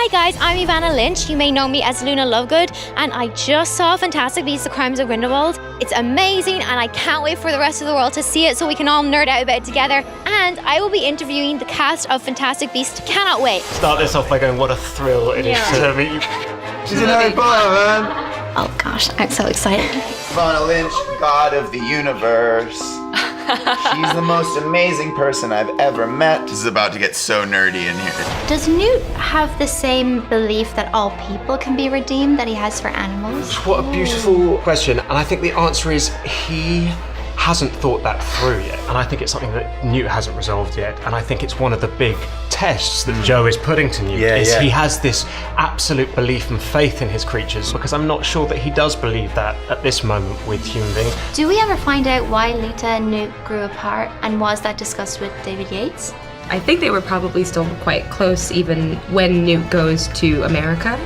guys, I'm Evanna Lynch. You may know me as Luna Lovegood, and I just saw Fantastic Beasts: The Crimes of Grindelwald. It's amazing, and I can't wait for the rest of the world to see it so we can all nerd out about it together. And I will be interviewing the cast of Fantastic Beasts. Cannot wait. Start this off by going, what a thrill it is to meet you. She's in Harry Potter, man. Oh gosh, I'm so excited. Evanna Lynch, god of the universe. She's the most amazing person I've ever met. This is about to get so nerdy in here. Does Newt have the same belief that all people can be redeemed that he has for animals? What a beautiful question. And I think the answer is he hasn't thought that through yet. And I think it's something that Newt hasn't resolved yet. And I think it's one of the big tests that Joe is putting to Newt. He has this absolute belief and faith in his creatures, because I'm not sure that he does believe that at this moment with human beings. Do we ever find out why Lita and Newt grew apart, and was that discussed with David Yates? I think they were probably still quite close even when Newt goes to America,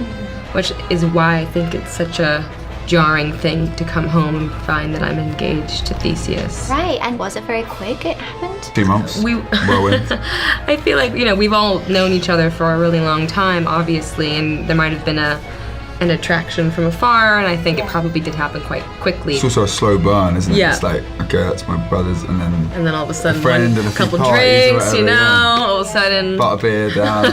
which is why I think it's such a jarring thing to come home and find that I'm engaged to Theseus. Right, and was it very quick it happened? 2 months. I feel like, we've all known each other for a really long time, obviously, and there might have been an attraction from afar, and I think it probably did happen quite quickly. It's also a slow burn, isn't it? Yeah. It's like, okay, that's my brother's, and then all of a sudden, a friend and a couple few parties drinks, or whatever, all of a sudden. Butterbeer down.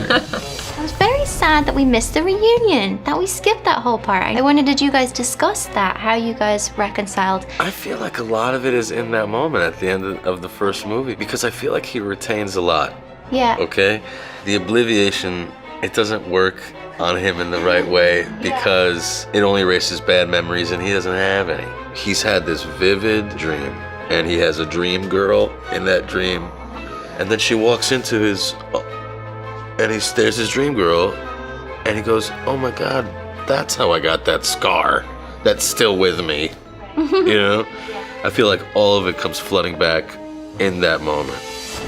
I was very sad that we missed the reunion, that we skipped that whole part. I wonder, did you guys discuss that, how you guys reconciled? I feel like a lot of it is in that moment at the end of the first movie, because I feel like he retains a lot. Yeah. Okay? The obliviation, it doesn't work on him in the right way because it only erases bad memories and he doesn't have any. He's had this vivid dream, and he has a dream girl in that dream, and then she walks into his, and there's his dream girl, and he goes, oh my God, that's how I got that scar. That's still with me. I feel like all of it comes flooding back in that moment.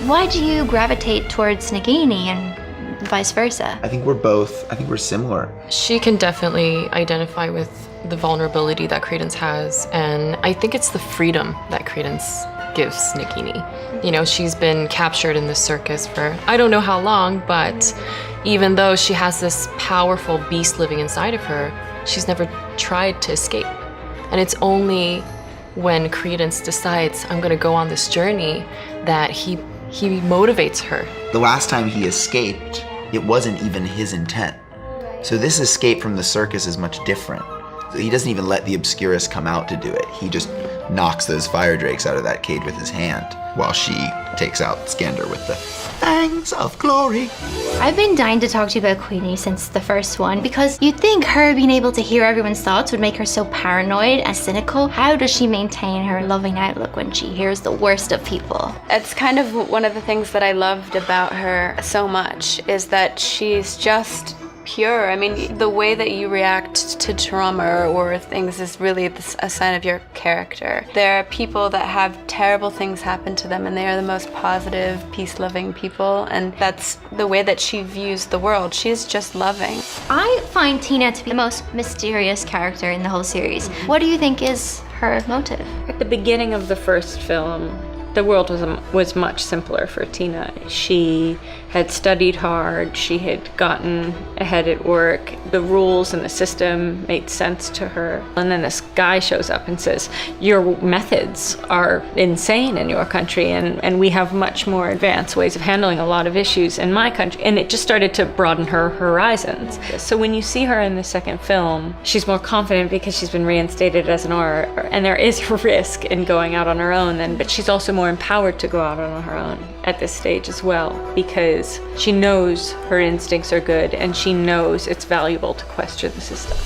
Why do you gravitate towards Nagini and vice versa? I think we're similar. She can definitely identify with the vulnerability that Credence has, and I think it's the freedom that Credence gives Nagini. She's been captured in this circus for I don't know how long, but even though she has this powerful beast living inside of her, she's never tried to escape. And it's only when Credence decides, I'm gonna go on this journey, that he motivates her. The last time he escaped, it wasn't even his intent. So this escape from the circus is much different. He doesn't even let the Obscurus come out to do it. He just knocks those fire drakes out of that cage with his hand, while she takes out Skander with the fangs of glory. I've been dying to talk to you about Queenie since the first one, because you'd think her being able to hear everyone's thoughts would make her so paranoid and cynical. How does she maintain her loving outlook when she hears the worst of people? It's kind of one of the things that I loved about her so much, is that she's just pure. I mean, the way that you react to trauma or things is really a sign of your character. There are people that have terrible things happen to them, and they are the most positive, peace-loving people, and that's the way that she views the world. She's just loving. I find Tina to be the most mysterious character in the whole series. What do you think is her motive? At the beginning of the first film, the world was much simpler for Tina. She had studied hard, she had gotten ahead at work, the rules and the system made sense to her. And then this guy shows up and says, your methods are insane in your country, and we have much more advanced ways of handling a lot of issues in my country. And it just started to broaden her horizons. So when you see her in the second film, she's more confident because she's been reinstated as an Auror, and there is a risk in going out on her own, but she's also more empowered to go out on her own at this stage as well, because she knows her instincts are good and she knows it's valuable to question the system.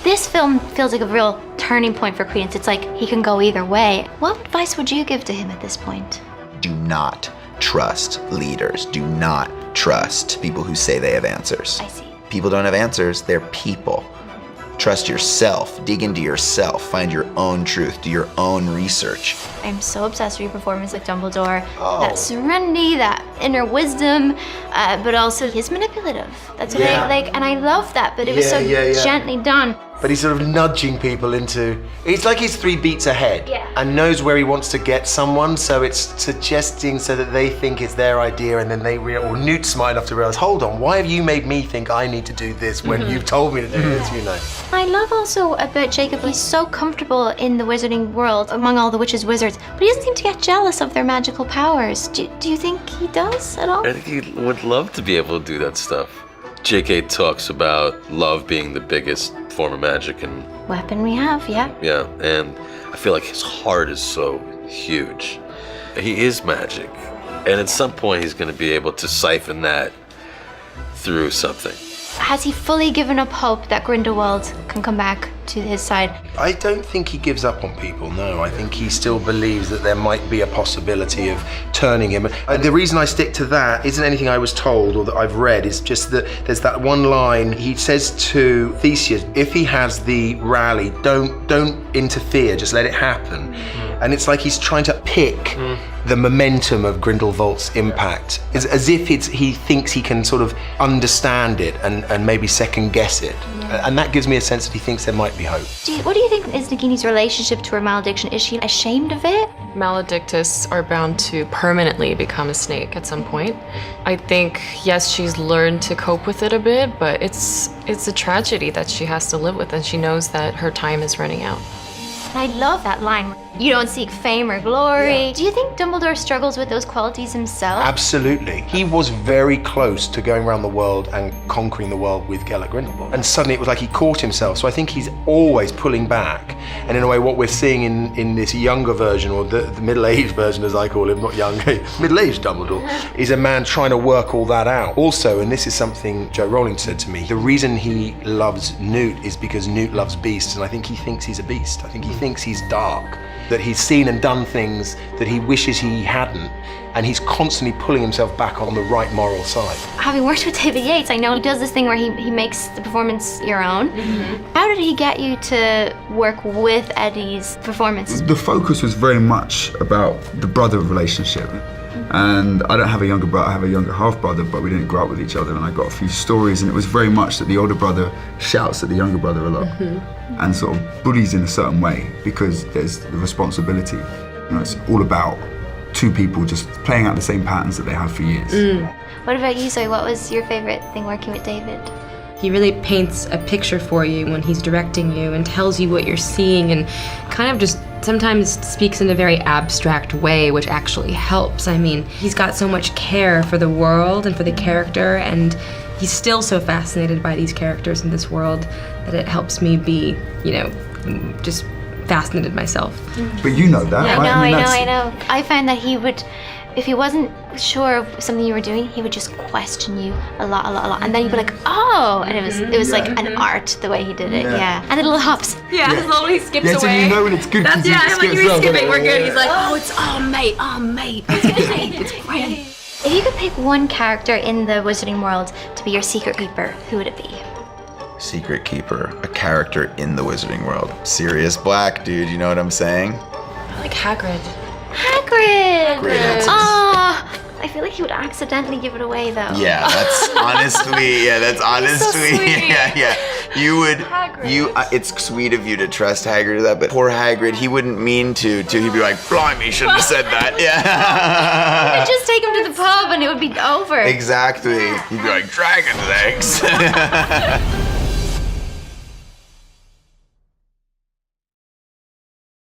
This film feels like a real turning point for Credence. It's like he can go either way. What advice would you give to him at this point? Do not trust leaders. Do not trust people who say they have answers. I see. People don't have answers, they're people. Trust yourself, dig into yourself, find your own truth, do your own research. I'm so obsessed with your performance with Dumbledore. That serenity, that inner wisdom, but also he's manipulative. That's what I like, and I love that, but it was so gently done. but he's sort of nudging people into. It's like he's 3 beats ahead and knows where he wants to get someone, so it's suggesting so that they think it's their idea, and then or Newt's smart enough to realize, hold on, why have you made me think I need to do this when you've told me to do this, you know? I love also about Jacob, he's so comfortable in the wizarding world among all the witches' wizards, but he doesn't seem to get jealous of their magical powers. Do you think he does at all? I think he would love to be able to do that stuff. JK talks about love being the biggest form of magic, and Weapon we have, yeah. yeah, and I feel like his heart is so huge. He is magic, and at some point he's going to be able to siphon that through something. Has he fully given up hope that Grindelwald can come back to his side? I don't think he gives up on people, no. I think he still believes that there might be a possibility of turning him. The reason I stick to that isn't anything I was told or that I've read, it's just that there's that one line he says to Theseus, if he has the rally, don't interfere, just let it happen. And it's like he's trying to pick the momentum of Grindelwald's impact. It's as if he thinks he can sort of understand it and maybe second guess it. And that gives me a sense that he thinks there might be hope. What do you think is Nagini's relationship to her malediction? Is she ashamed of it? Maledictus are bound to permanently become a snake at some point. I think, yes, she's learned to cope with it a bit, but it's a tragedy that she has to live with, and she knows that her time is running out. I love that line. You don't seek fame or glory. Do you think Dumbledore struggles with those qualities himself? Absolutely. He was very close to going around the world and conquering the world with Gellert Grindelwald. And suddenly it was like he caught himself. So I think he's always pulling back. And in a way, what we're seeing in this younger version, or the middle-aged version as I call him, not young, middle-aged Dumbledore, is a man trying to work all that out. Also, and this is something Joe Rowling said to me, the reason he loves Newt is because Newt loves beasts, and I think he thinks he's a beast. I think he thinks he's dark, that he's seen and done things that he wishes he hadn't, and he's constantly pulling himself back on the right moral side. Having worked with David Yates, I know he does this thing where he makes the performance your own. How did he get you to work with Eddie's performance? The focus was very much about the brother relationship. And I don't have a younger brother, I have a younger half-brother, but we didn't grow up with each other, and I got a few stories, and it was very much that the older brother shouts at the younger brother a lot and sort of bullies in a certain way because there's the responsibility. You know, it's all about 2 people just playing out the same patterns that they have for years. What about you, Zoe? What was your favorite thing working with David? He really paints a picture for you when he's directing you and tells you what you're seeing, and kind of just sometimes speaks in a very abstract way, which actually helps. I mean, he's got so much care for the world and for the character, and he's still so fascinated by these characters in this world that it helps me be, just fascinated myself. But you know that, I right? know. I find that he would, if he wasn't sure of something you were doing, he would just question you a lot. And then you'd be like, oh! And it was like an art, the way he did it, And the little hops. Yeah, as long as he skips Yeah, away. so you know when it's good. That's, I'm like, you're skipping, we're good. He's like, mate, it's great, it's great. If you could pick one character in the wizarding world to be your secret keeper, who would it be? Secret keeper, a character in the wizarding world. Sirius Black, dude, you know what I'm saying? I like Hagrid. Hagrid! Great answers. Oh, I feel like he would accidentally give it away, though. Yeah, that's honestly, so sweet. yeah. You would, it's sweet of you to trust Hagrid with that, but poor Hagrid, he wouldn't mean to. He'd be like, blimey, shouldn't have said that. You could just take him to the pub and it would be over. Exactly. He'd be like, dragon's eggs.